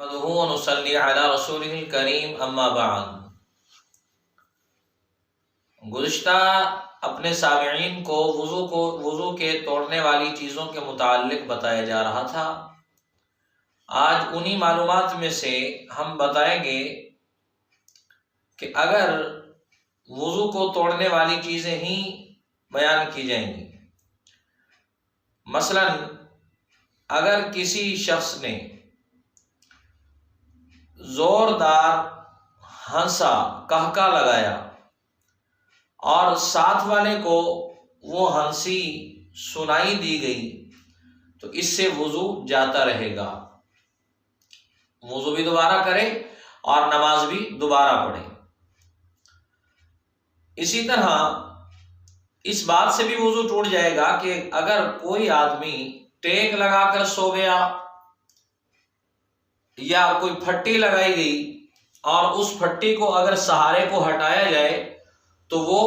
نحمده ونصلي على رسوله الكريم اما بعد۔ گزشتہ اپنے سامعین کو وضو کے توڑنے والی چیزوں کے متعلق بتایا جا رہا تھا۔ آج انہی معلومات میں سے ہم بتائیں گے کہ اگر وضو کو توڑنے والی چیزیں ہی بیان کی جائیں گی، مثلا اگر کسی شخص نے زوردار ہنسا، کہکا لگایا اور ساتھ والے کو وہ ہنسی سنائی دی گئی تو اس سے وضو جاتا رہے گا، وضو بھی دوبارہ کرے اور نماز بھی دوبارہ پڑھے۔ اسی طرح اس بات سے بھی وضو ٹوٹ جائے گا کہ اگر کوئی آدمی ٹیک لگا کر سو گیا یا کوئی پھٹی لگائی گئی اور اس پھٹی کو اگر سہارے کو ہٹایا جائے تو وہ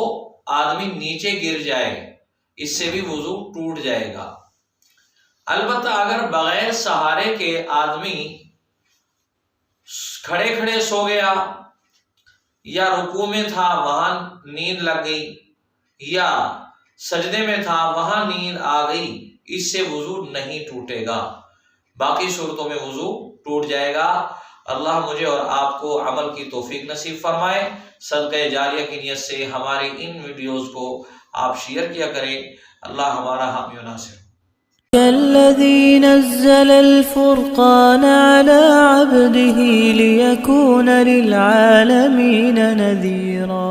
آدمی نیچے گر جائے، اس سے بھی وضو ٹوٹ جائے گا۔ البتہ اگر بغیر سہارے کے آدمی کھڑے کھڑے سو گیا یا رکوع میں تھا وہاں نیند لگ گئی یا سجدے میں تھا وہاں نیند آ گئی، اس سے وضو نہیں ٹوٹے گا، باقی صورتوں میں وضو ٹوٹ جائے گا۔ اللہ مجھے اور آپ کو عمل کی توفیق نصیب فرمائے۔ صدقہ جاریہ کی نیت سے ہماری ان ویڈیوز کو آپ شیئر کیا کریں۔ اللہ ہمارا حامی و ناصر۔ الذي نزل الفرقان على عبده ليكون للعالمين نذيرا